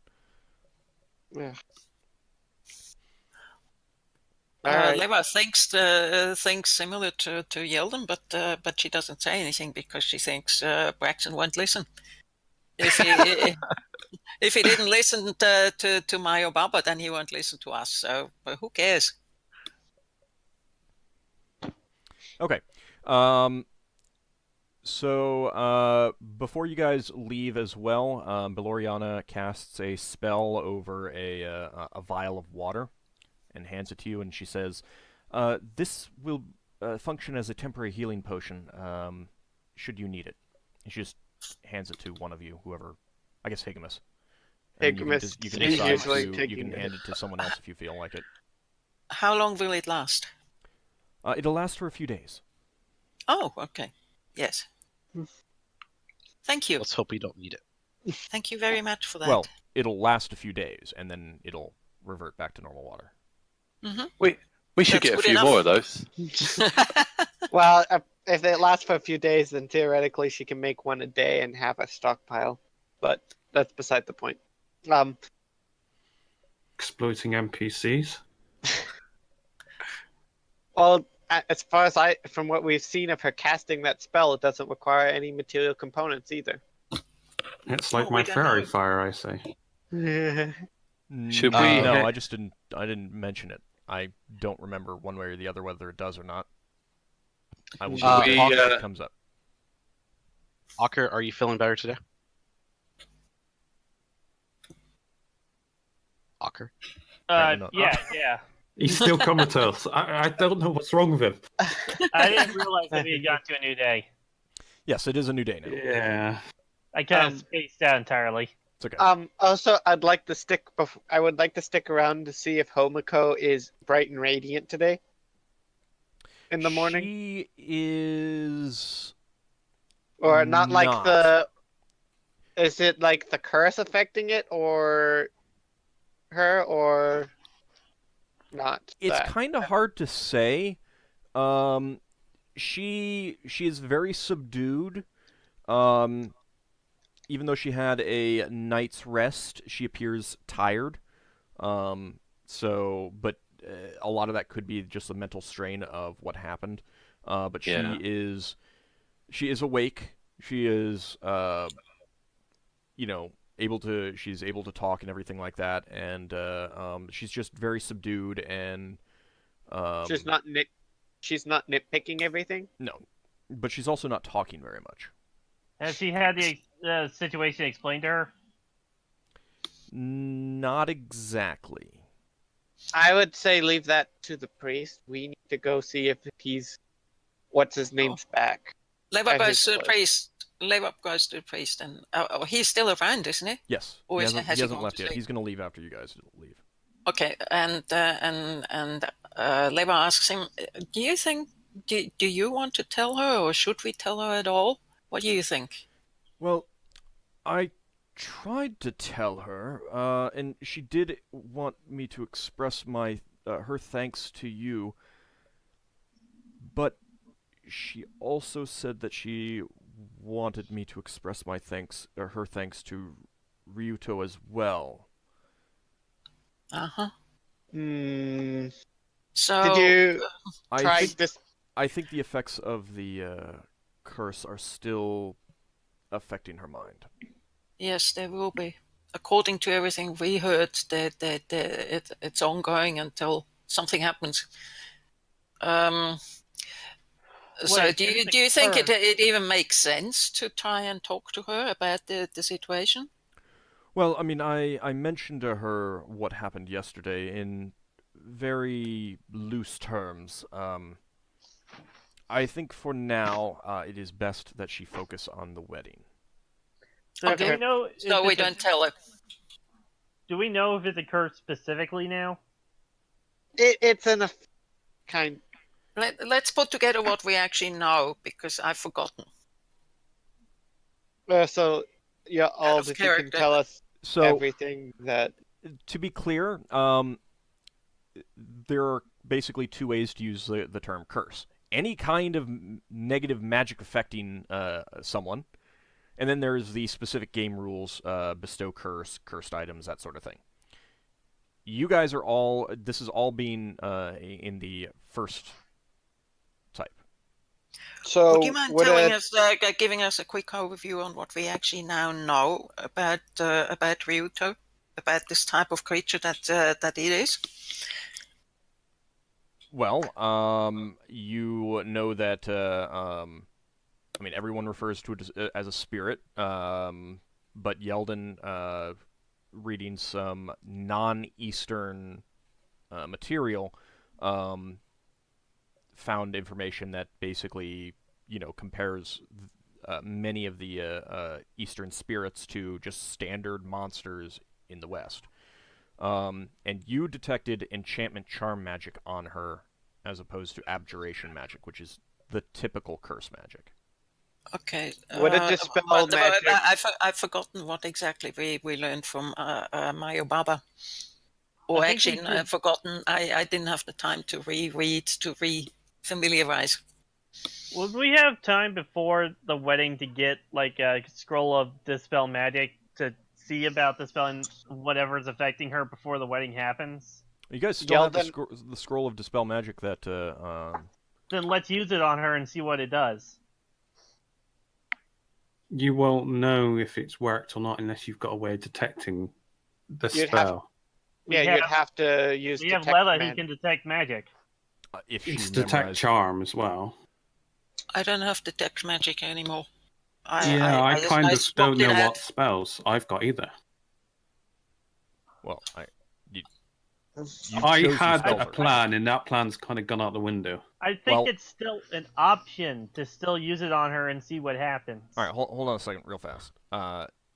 Yeah. Leva thinks similar to Yeldan, but she doesn't say anything because she thinks Braxon won't listen. If he didn't listen to Mayo Baba, then he won't listen to us. So who cares? Okay. So before you guys leave as well, Beloriana casts a spell over a vial of water and hands it to you, and she says, "This will function as a temporary healing potion, should you need it." And she just hands it to one of you, whoever, I guess Higgimus. Higgimus. You can decide you can hand it to someone else if you feel like it. How long will it last? It'll last for a few days. Oh, okay. Yes. Thank you. Let's hope we don't need it. Thank you very much for that. Well, it'll last a few days, and then it'll revert back to normal water. Mm-hmm. We should get a few more of those. Well, if they last for a few days, then theoretically she can make one a day and have a stockpile. But that's beside the point. Exploiting NPCs. Well, as far as from what we've seen of her casting that spell, it doesn't require any material components either. It's like my fairy fire, I say. Should we? No, I didn't mention it. I don't remember one way or the other whether it does or not. I will if it comes up. Ockar, are you feeling better today? Ockar. Apparently not. Yeah. He's still comatose. I don't know what's wrong with him. I didn't realize that we had gotten to a new day. Yes, it is a new day now. Yeah. I kind of spaced out entirely. It's okay. Also, I would like to stick around to see if Homiko is bright and radiant today. In the morning, She is. or not like not. the. Is it like the curse affecting it, or her, or not? It's that? kind of hard to say. She is very subdued. Even though she had a night's rest, she appears tired. But a lot of that could be just the mental strain of what happened. But Yeah. she is awake. She is she's able to talk and everything like that, and she's just very subdued and She's not nitpicking everything. no, but she's also not talking very much. Has she had the situation explained to her? Not exactly. I would say leave that to the priest. We need to go see if he's what's his name's back. Lever At goes his to the place. priest. Lever goes to the priest, and he's still around, isn't he? Yes, Or he has hasn't he gone left to yet. sleep? He's going to leave after you guys leave. Okay, and Lever asks him, "Do you think? Do you want to tell her, or should we tell her at all? What do you think?" Well, I tried to tell her, and she did want me to express my her thanks to you, but she also said that she wanted me to express my thanks, or her thanks to Ryuto as well. Uh-huh. Hmm. So Did you I try think this? I think the effects of the curse are still affecting her mind. yes, there will be. According to everything we heard, that it's ongoing until something happens. So Wait, do if you the think curse- it even makes sense to try and talk to her about the situation? Well, I mean, I mentioned to her what happened yesterday in very loose terms. I think for now, it is best that she focus on the wedding. So Okay. do we know? So if we it's a- don't tell her. Do we know if it's a curse specifically now? It's in a kind. Let's put together what we actually know, because I've forgotten. So yeah, all of that you can character. tell us So, everything that. to be clear, there are basically two ways to use the term curse. Any kind of negative magic affecting someone, and then there's the specific game rules, bestow curse, cursed items, that sort of thing. You guys are all, this is all being in the first type. So Would you mind giving us a quick overview on what we actually now know about Ryuto, about this type of creature that it is? Well, you know that, I mean, everyone refers to it as a spirit, but Yeldan, reading some non-Eastern material, found information that basically, compares many of the Eastern spirits to just standard monsters in the West. And you detected enchantment charm magic on her, as opposed to abjuration magic, which is the typical curse magic. Okay. Would it dispel magic? I've forgotten what exactly we learned from Mayo Baba. Or I think actually, we did- I've forgotten. I didn't have the time to reread, to re-familiarize. Would we have time before the wedding to get like a scroll of dispel magic to see about dispelling whatever's affecting her before the wedding happens? You guys still have Yeldan- the scroll of dispel magic that Then let's use it on her and see what it does. You won't know if it's worked or not unless you've got a way of detecting the You'd have- spell. We Yeah, have, you'd have to use. we have detect Leva who magic. can detect magic. if she It's detect memorized. charm as well. I don't have detect magic anymore. I kind of swapped don't it know out. what spells I've got either. Well, I chose the had spells a already. plan, and that plan's kind of gone out the window. I think Well- it's still an option to still use it on her and see what happens. All right, hold on a second, real fast.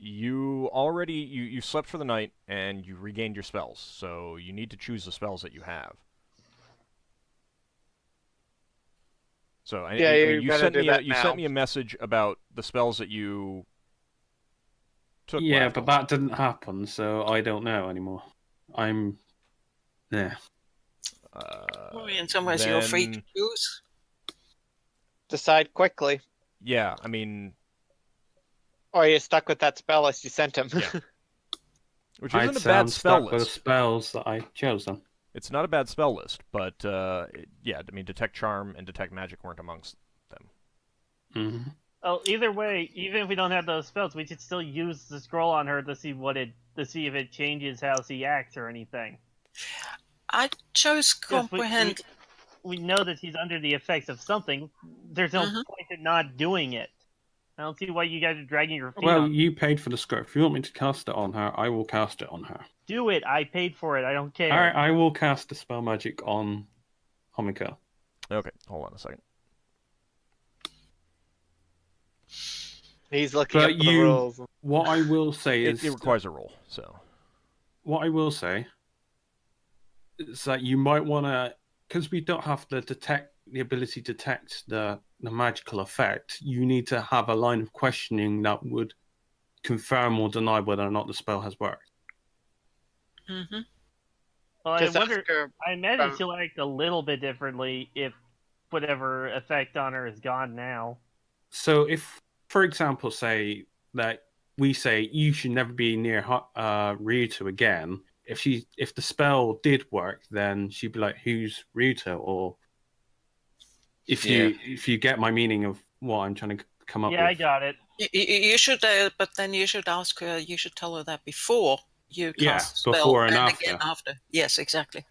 You already you slept for the night and you regained your spells, so you need to choose the spells that you have. So Yeah, I mean, you you gotta sent do me that you now. sent me a message about the spells that you took. Yeah, Lafdul. but that didn't happen, so I don't know anymore. Yeah. Well, in some ways, you're free to then- choose. Decide quickly, Yeah, I mean, or you're stuck with that spell as you sent him. Yeah. which I'd isn't a say bad I'm spell stuck with the list. spells that I chose then. It's not a bad spell list, but yeah, I mean, Detect Charm and Detect Magic weren't amongst them. Mm-hmm. Oh, either way, even if we don't have those spells, we should still use the scroll on her to see if it changes how she acts or anything. I chose 'Cause comprehend. We know that she's under the effects of something. There's no Mhm. point in not doing it. I don't see why you guys are dragging your feet Well, on. you paid for the script. If you want me to cast it on her, I will cast it on her. Do it. I paid for it. I don't care. Alright, I will cast the spell magic on Homiko. Okay, hold on a second. He's looking But up the rules. What I will say is It requires a roll, so what I will say is that you might want to, because we don't have the ability to detect the magical effect. You need to have a line of questioning that would confirm or deny whether or not the spell has worked. Hmm. Well, Just I wonder. ask her. I imagine um, she'll act a little bit differently if whatever effect on her is gone now. So if, for example, say that we say you should never be near Ryuto again, if the spell did work, then she'd be like, "Who's Ryuto?" Or if you get my meaning of what I'm trying to come up Yeah, I with. got it. You should, but then you should ask her. You should tell her that before you cast Yeah, the spell, before and again after. Yes, exactly.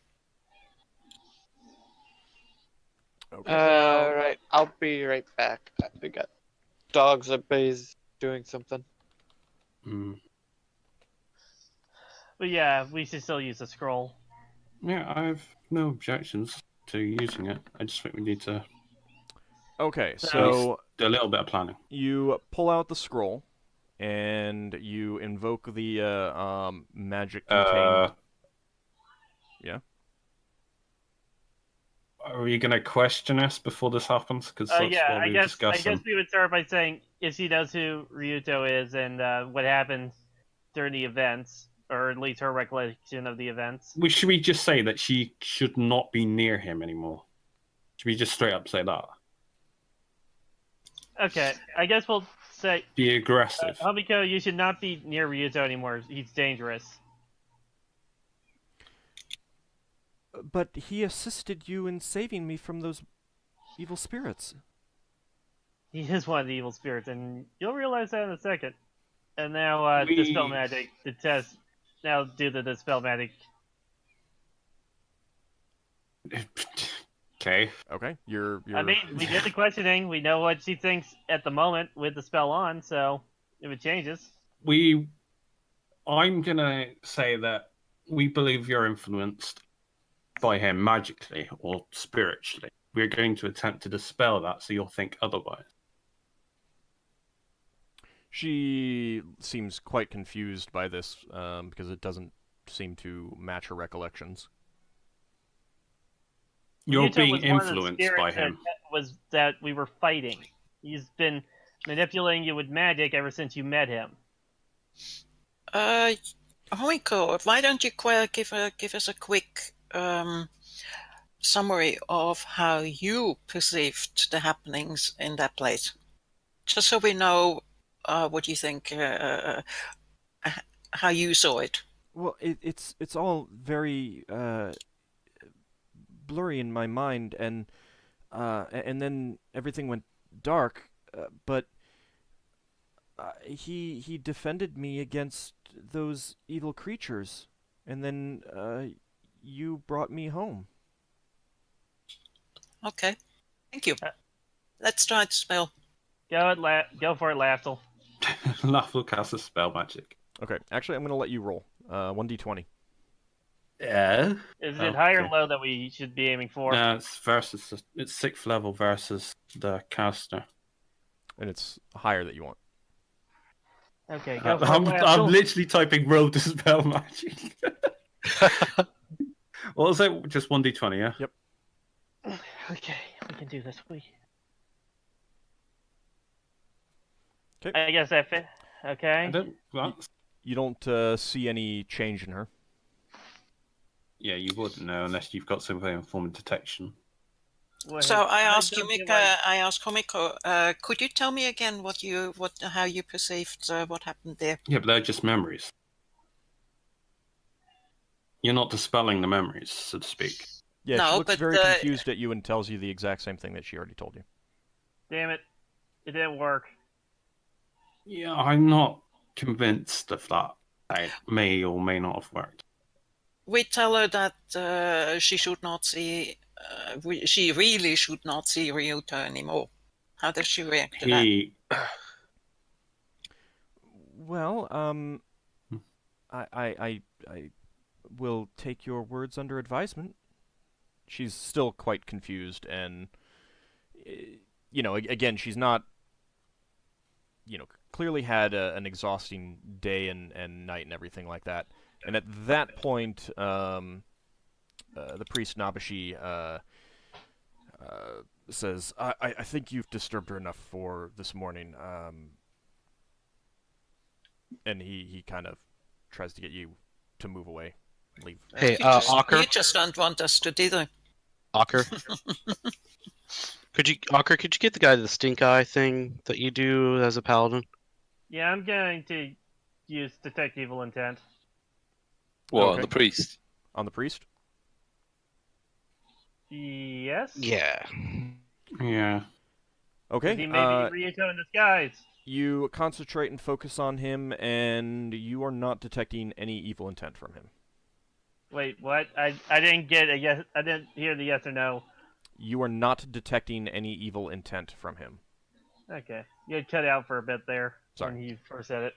okay. Right, I'll be right back. We got dogs at base doing something. Mm. But yeah, we should still use the scroll. Yeah, I have no objections to using it. I just think we need to Okay, so do a little bit of planning. you pull out the scroll, and you invoke the magic contained. Yeah. Are you going to question us before this happens? Because that's Yeah, what I we're guess discussing. we would start by saying if she knows who Ryuto is and what happened during the events, or at least her recollection of the events. Should we just say that she should not be near him anymore? Should we just straight up say that? Okay, I guess we'll say, Be aggressive. Homiko, you should not be near Ryuto anymore. He's dangerous. But he assisted you in saving me from those evil spirits. He is one of the evil spirits, and you'll realize that in a second. And now, Dispel Magic, the test. Now do the Dispel Magic. Okay. Okay, you're. I mean, we did the questioning. We know what she thinks at the moment with the spell on, so if it changes. I'm going to say that we believe you're influenced by him magically or spiritually. We're going to attempt to dispel that so you'll think otherwise. She seems quite confused by this because it doesn't seem to match her recollections. You're Ryuto being was one of the influenced spirits by him. that we were fighting. He's been manipulating you with magic ever since you met him. Homiko, why don't you give us a quick summary of how you perceived the happenings in that place, just so we know what you think, how you saw it. Well, it's all very blurry in my mind, and then everything went dark. But he defended me against those evil creatures, and then you brought me home. Okay, thank you. Let's try to spell. Go for it, Lafdul. Lafdul casts a spell magic. Okay, actually, I'm going to let you roll 1d20. Yeah. Is it high or Okay. low that we should be aiming for? No, it's 6th level versus the caster. And it's higher that you want. Okay, go for it, I'm Lafdul. literally typing roll to spell magic. What was it? Just 1d20, yeah? Yep. Okay, we can do this. Okay. I guess that fit. Okay. You don't see any change in her. Yeah, you wouldn't know unless you've got some way of form of detection. So I asked don't Humiko. feel like- I asked Humiko. Could you tell me again how you perceived what happened there? Yeah, but they're just memories. You're not dispelling the memories, so to speak. Yeah, No, she looks but, very confused at you and tells you the exact same thing that she already told you. Damn it. It didn't work. Yeah, I'm not convinced of that. It may or may not have worked. We tell her that she should not see. She really should not see Ryuta anymore. How does she react to that? Well, I will take your words under advisement. She's still quite confused, and again, she's not. Clearly had an exhausting day and night and everything like that. And at that point, the priest Nabashi says, I think you've disturbed her enough for this morning. And he kind of tries to get you to move away, leave. Hey, You just don't want us to do that. Ockar. Could you get the guy the stink eye thing that you do as a paladin? Yeah, I'm going to use detect evil intent. What, Okay. on the priest? On the priest? Yes? Yeah. Yeah. Okay. He may be Ryuto in disguise. You concentrate and focus on him, and you are not detecting any evil intent from him. Wait, what? I didn't get a yes. I didn't hear the yes or no. You are not detecting any evil intent from him. Okay. You had cut out for a bit there Sorry. when you first said it.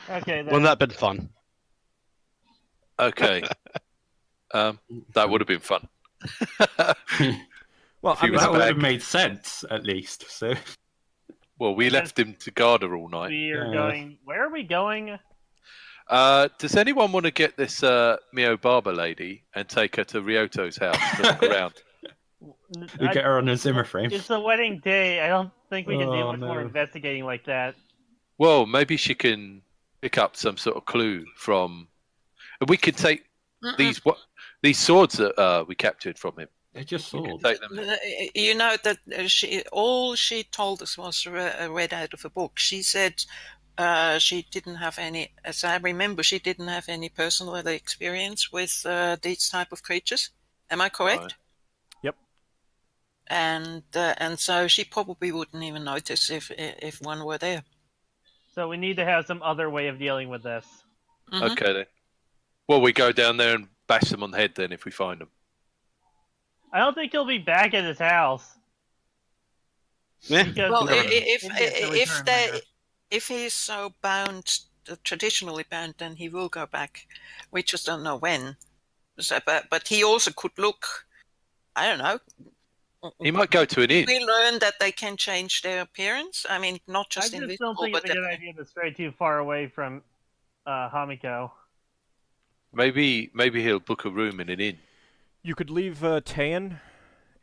Okay, then. Wouldn't that been fun? Okay. That would have been fun. Well, If he I mean, was That would back- have made sense, at least. So Well, we left him to guard her all night. We are Yeah. going. Where are we going? Does anyone want to get this Mio Barber lady and take her to Ryoto's house to look around? we get her on a Zimmer frame. It's the wedding day. I don't think we can do Oh, much more no. investigating like that. Well, maybe she can pick up some sort of clue from. And we can take these swords that we captured from him. They're just We can swords. take them. You know that all she told us was read out of a book. She said she didn't have any, as I remember, she didn't have any personal experience with these type of creatures. Am I correct? Right. Yep. And so she probably wouldn't even notice if one were there. So we need to have some other way of dealing with this. Mhm. Okay then. Well, we go down there and bash them on the head then if we find them. I don't think he'll be back at his house. Yeah. Because Well, never know. if he's so bound, traditionally bound, then he will go back. We just don't know when. So, but he also could look. I don't know. He might go to an inn. We learned that they can change their appearance. I mean, not I just just invisible, don't think but it's a good idea to stray too far away from Hamiko. Maybe he'll book a room in an inn. You could leave Tayan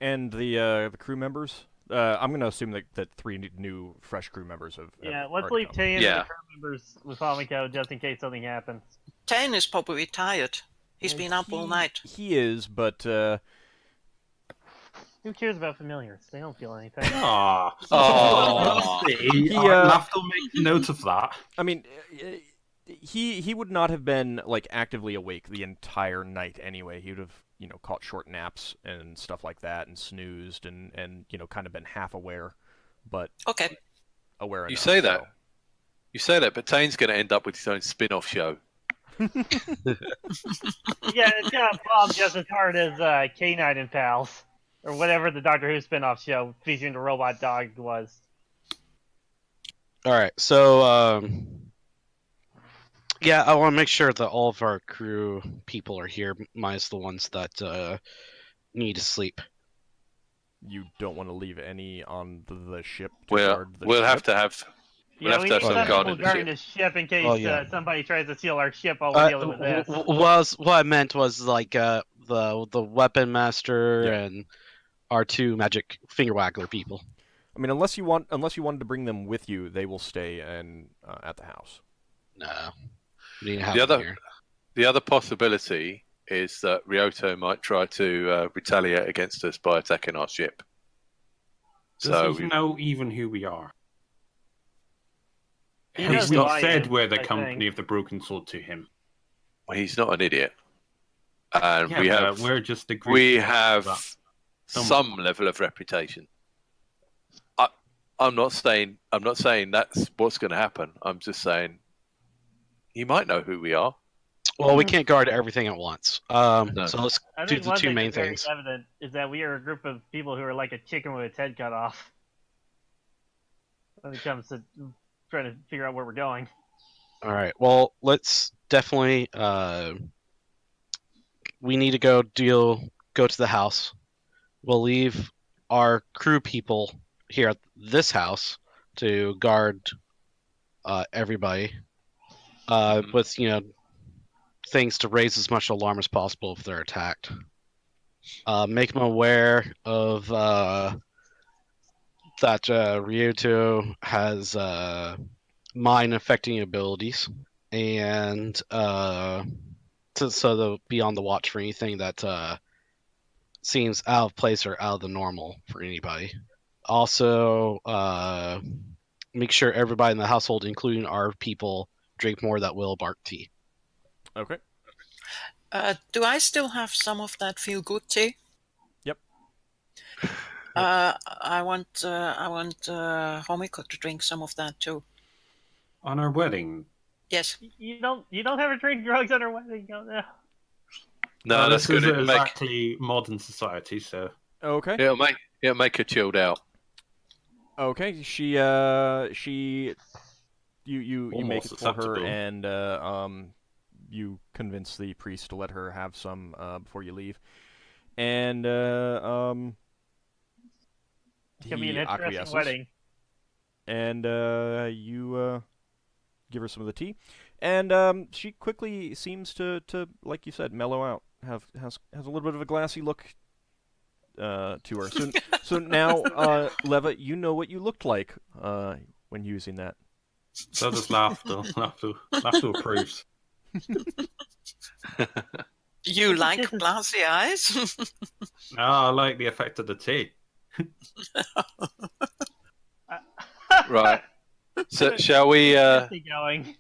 and the crew members. I'm going to assume that 3 new, fresh crew members have. Yeah, have let's already leave come. Tay and Yeah. the crew members with Hamiko just in case something happens. Tan is probably tired. He's been up all night. He is, but Who cares about familiars? They don't feel anything. Aww. Aw. Lafdul make note of that. I mean, he would not have been like actively awake the entire night anyway. He would have caught short naps and stuff like that, and snoozed and kind of been half aware, but Okay. aware enough. You say that. so. You say that, but Tane's going to end up with his own spin-off show. Yeah, it's gonna bomb just as hard as K9 and Pals. Or whatever the Doctor Who spin-off show featuring the robot dog was. All right. So Yeah, I want to make sure that all of our crew people are here, minus the ones that need to sleep. You don't want to leave any on the ship to We'll guard the we'll ship? have to have Yeah, we need some some guard people in the guarding ship. the ship in case Oh, yeah. somebody tries to steal our ship while we're dealing with this. What I meant was like the weapon master Yeah. and our two magic finger waggler people. I mean, unless you wanted to bring them with you, they will stay at the house. No, we need to have them here. The other possibility is that Ryoto might try to retaliate against us by attacking our ship. Does he know even who we are? He Have knows we who I said am, we're the I company think. of the Broken Sword to him? Well, he's not an idiot, and Yeah, we're just a group. we have that- some level of reputation. I'm not saying that's what's going to happen. I'm just saying he might know who we are. Well, we can't guard everything at once. So let's I do think the one two thing main that's very things. evident is that we are a group of people who are like a chicken with its head cut off. When it comes to trying to figure out where we're going. All right. Well, let's definitely. We need to go to the house. We'll leave our crew people here at this house to guard everybody. With things to raise as much alarm as possible if they're attacked. Make them aware of that Ryoto has mind affecting abilities, and so they'll be on the watch for anything that seems out of place or out of the normal for anybody. Also, make sure everybody in the household, including our people, drink more of that willow bark tea. Okay. Do I still have some of that feel good tea? Yep. I want Homiko to drink some of that too. On our wedding. Yes. You don't have to drink drugs on our wedding. No. No, that's this good. is exactly modern society, so Okay. It'll make her chilled out. Okay. You make it Almost for her, acceptable. and you convince the priest to let her have some before you leave, and It's gonna be an he interesting acquiesces, wedding. and you give her some of the tea, and she quickly seems to like you said mellow out, has a little bit of a glassy look to her. So now, Leva, you know what you looked like when using that. so does Lafdul. Lafdul approves. You like glassy eyes? No, I like the effect of the tea. Right. So shall we? Keep going.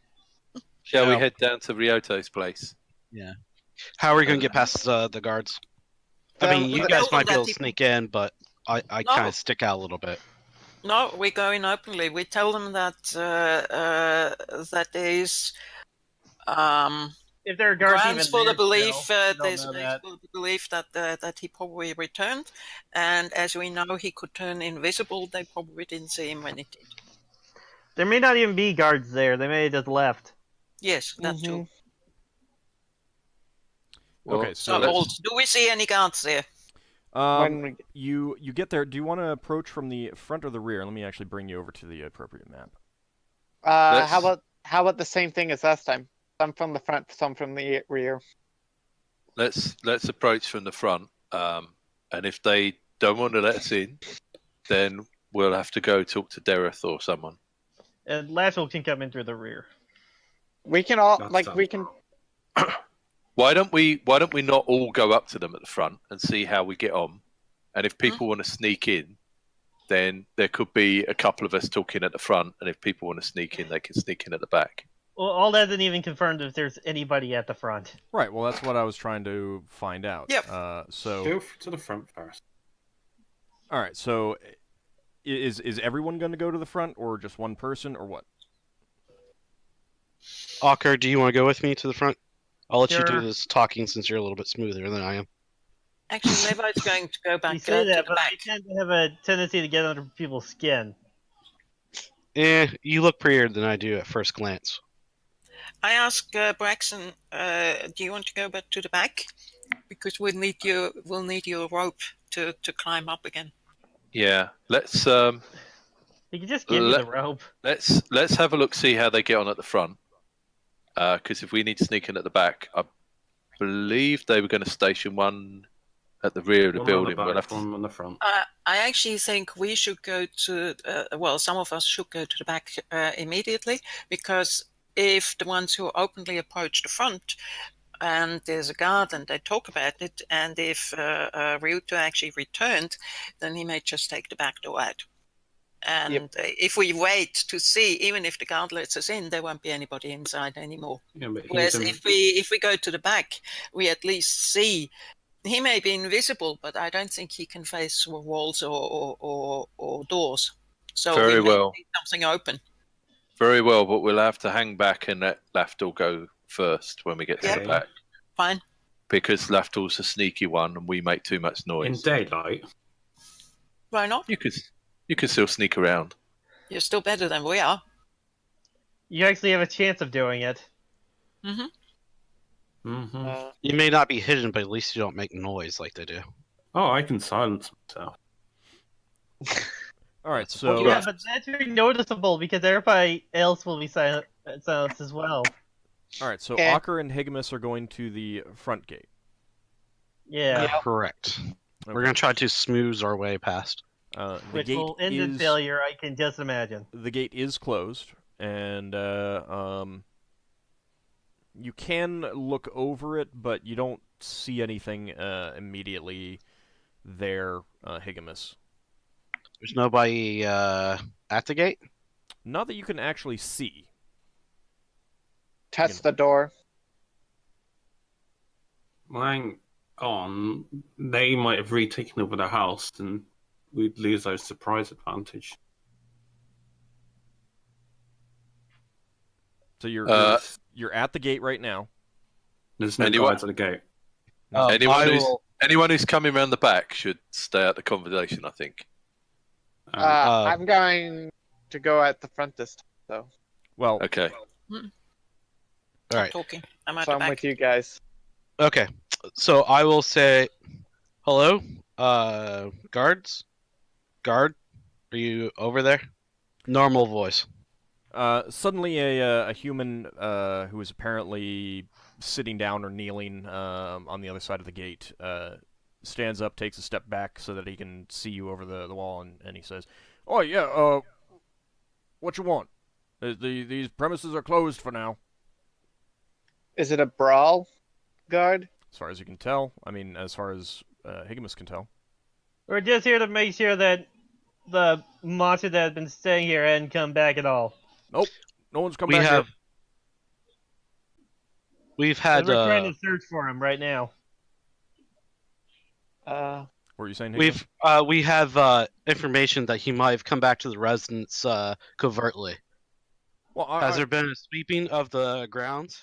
Shall we Yeah. head down to Ryoto's place? How are we going to get past the guards? I mean, you we guys told might be them able that to sneak in, but I No. kind of stick out a little bit. No, we go in openly. We tell them that that there is If there are guards even grounds for the there belief. still, they There's don't know grounds that. for the belief that he probably returned, and as we know, he could turn invisible. They probably didn't see him when he did. There may not even be guards there. They may have just left. Yes, that too. Well, Okay, So, let's- Old, do we see any guards there? When we- You get there. Do you want to approach from the front or the rear? Let me actually bring you over to the appropriate map. Let's- how about the same thing as last time? Some from the front, some from the rear. let's approach from the front, and if they don't want to let us in, then we'll have to go talk to Dereth or someone. And Lashel can come in through the rear. We can all That we sounds can. Why don't we not all go up to them at the front and see how we get on? And if people want to sneak in, then there could be a couple of us talking at the front, and if people want to sneak in, they can sneak in at the back. Well, all that isn't even confirmed if there's anybody at the front. Right. Well, that's what I was trying to find out. Yep. So. Go to the front first. All right. So, is everyone going to go to the front, or just one person, or what? Ockar, do you want to go with me to the front? I'll let you do Sure. this talking since you're a little bit smoother than I am. Actually, Levi's going to go back You say to that, the but back. I tend to have a tendency to get under people's skin. You look prettier than I do at first glance. I ask Braxon, do you want to go back to the back? Because we'll need your rope to climb up again. Yeah, let's You can just give me the rope. let's have a look, see how they get on at the front. Because if we need to sneak in at the back, I believe they were going to station one at the rear of the building. One on the back, We'll have to... one on the front. I actually think we should go to. Well, some of us should go to the back immediately, because if the ones who openly approach the front and there's a guard and they talk about it, and if Ryuto actually returned, then he may just take the back door out. And if we wait to see, even if the guard lets us in, there won't be anybody inside anymore. Yeah, but Whereas if we go to the back, we at least see. He may be invisible, but I don't think he can face walls or doors. So Very we may well. see something open. Very well, but we'll have to hang back and let Lafdul go first when we get to the back. Fine. Because Lafdul's a sneaky one and we make too much noise. in daylight. Why not? You could still sneak around. You're still better than we are. You actually have a chance of doing it. Mm-hmm. Mm-hmm. You may not be hidden, but at least you don't make noise like they do. Oh, I can silence myself. All right, so Yeah, but that's very noticeable because everybody else will be silenced as well. all right, so Okay. Ockar and Higgimus are going to the front gate. Yeah, Correct. We're Okay. going to try to smooth our way past. The which gate will end in is failure, I can just imagine. the gate is closed, and you can look over it, but you don't see anything immediately there, Higgimus. There's nobody at the gate? Not that you can actually see. Test the door. Hang on, they might have retaken over the house, and we'd lose our surprise advantage. So you're at the gate right now. There's no Anyone- guards at the gate. Anyone who's coming around the back should stay out the conversation, I think. I'm going to go at the front this time, though. Well, Okay. All right. Talking. I'm at So the I'm back. with you guys. Okay. So I will say, hello, guards? Guard? Are you over there? Normal voice. suddenly a human who is apparently sitting down or kneeling on the other side of the gate stands up, takes a step back so that he can see you over the wall, and he says, "Oh yeah, what you want? These premises are closed for now." Is it a brawl, guard? As far as you can tell, I mean, as far as Higgimus can tell. We're just here to make sure that the monster that has been staying here hadn't come back at all. Nope, no one's come We back have. yet. We've And had. we're trying to search for him right now. What were you saying, Higgimus? We have information that he might have come back to the residence covertly. Well, Has there been a sweeping of the grounds?